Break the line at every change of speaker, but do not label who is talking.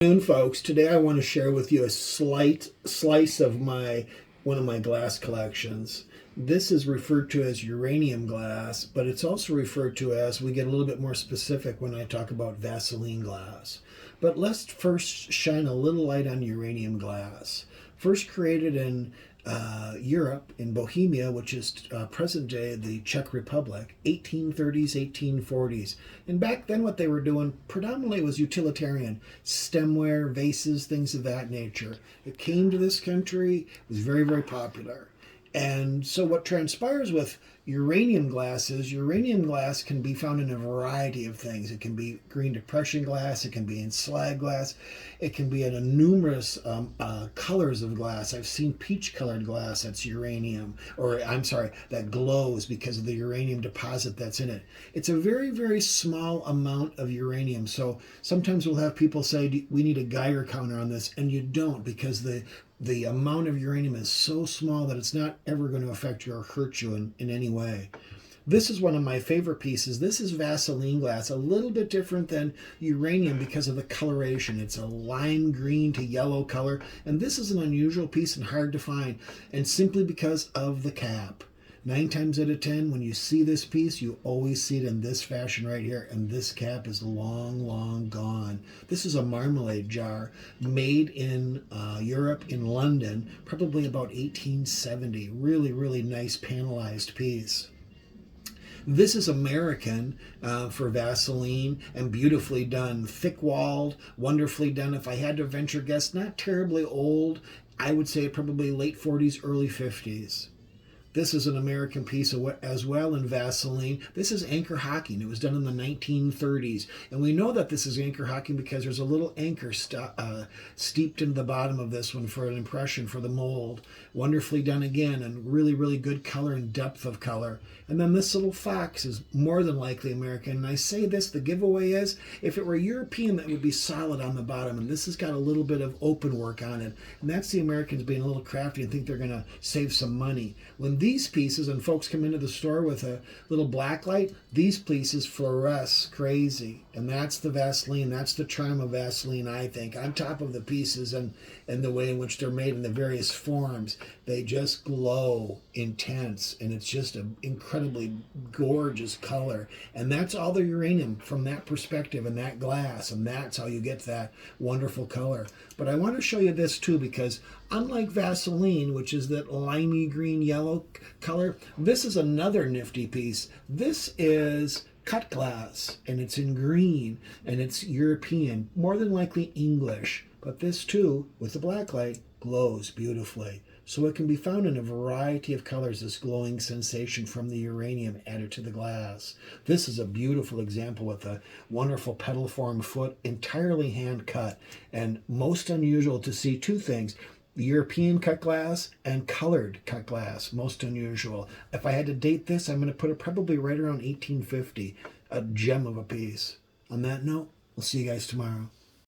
Good afternoon, folks. Today I want to share with you a slight slice of one of my glass collections. This is referred to as uranium glass, but it's also referred to as, we get a little bit more specific when I talk about Vaseline glass. But let's first shine a little light on uranium glass. First created in Europe, in Bohemia, which is present day the Czech Republic, 1830s, 1840s. And back then what they were doing predominantly was utilitarian, stemware, vases, things of that nature. It came to this country, it was very, very popular. And so what transpires with uranium glass is uranium glass can be found in a variety of things. It can be green depression glass, it can be in slag glass, it can be in a numerous colors of glass. I've seen peach colored glass that's uranium, or I'm sorry, that glows because of the uranium deposit that's in it. It's a very, very small amount of uranium. So sometimes we'll have people say, we need a Geiger counter on this, and you don't, because the amount of uranium is so small that it's not ever going to affect you or hurt you in any way. This is one of my favorite pieces. This is Vaseline glass, a little bit different than uranium because of the coloration. It's a lime green to yellow color, and this is an unusual piece and hard to find, and simply because of the cap. 9 times out of 10, when you see this piece, you always see it in this fashion right here, and this cap is long, long gone. This is a marmalade jar made in Europe, in London, probably about 1870. Really, really nice panelized piece. This is American for Vaseline, and beautifully done. Thick-walled, wonderfully done. If I had to venture guess, not terribly old. I would say probably late 40s, early 50s. This is an American piece as well in Vaseline. This is anchor hocking. It was done in the 1930s. And we know that this is anchor hocking because there's a little anchor steeped into the bottom of this one for an impression for the mold. Wonderfully done again, and really, really good color and depth of color. And then this little fox is more than likely American. And I say this, the giveaway is, if it were European, that would be solid on the bottom. And this has got a little bit of open work on it. And that's the Americans being a little crafty and think they're going to save some money. When these pieces, and folks come into the store with a little black light, these pieces fluoresce crazy. And that's the Vaseline, that's the charm of Vaseline, I think. On top of the pieces and the way in which they're made in the various forms, they just glow intense, and it's just an incredibly gorgeous color. And that's all the uranium from that perspective and that glass, and that's how you get that wonderful color. But I want to show you this too, because unlike Vaseline, which is that limey green yellow color, this is another nifty piece. This is cut glass, and it's in green, and it's European, more than likely English. But this too, with the black light, glows beautifully. So it can be found in a variety of colors, this glowing sensation from the uranium added to the glass. This is a beautiful example with a wonderful petal form foot, entirely hand cut, and most unusual to see two things: European cut glass and colored cut glass, most unusual. If I had to date this, I'm going to put it probably right around 1850, a gem of a piece. On that note, we'll see you guys tomorrow.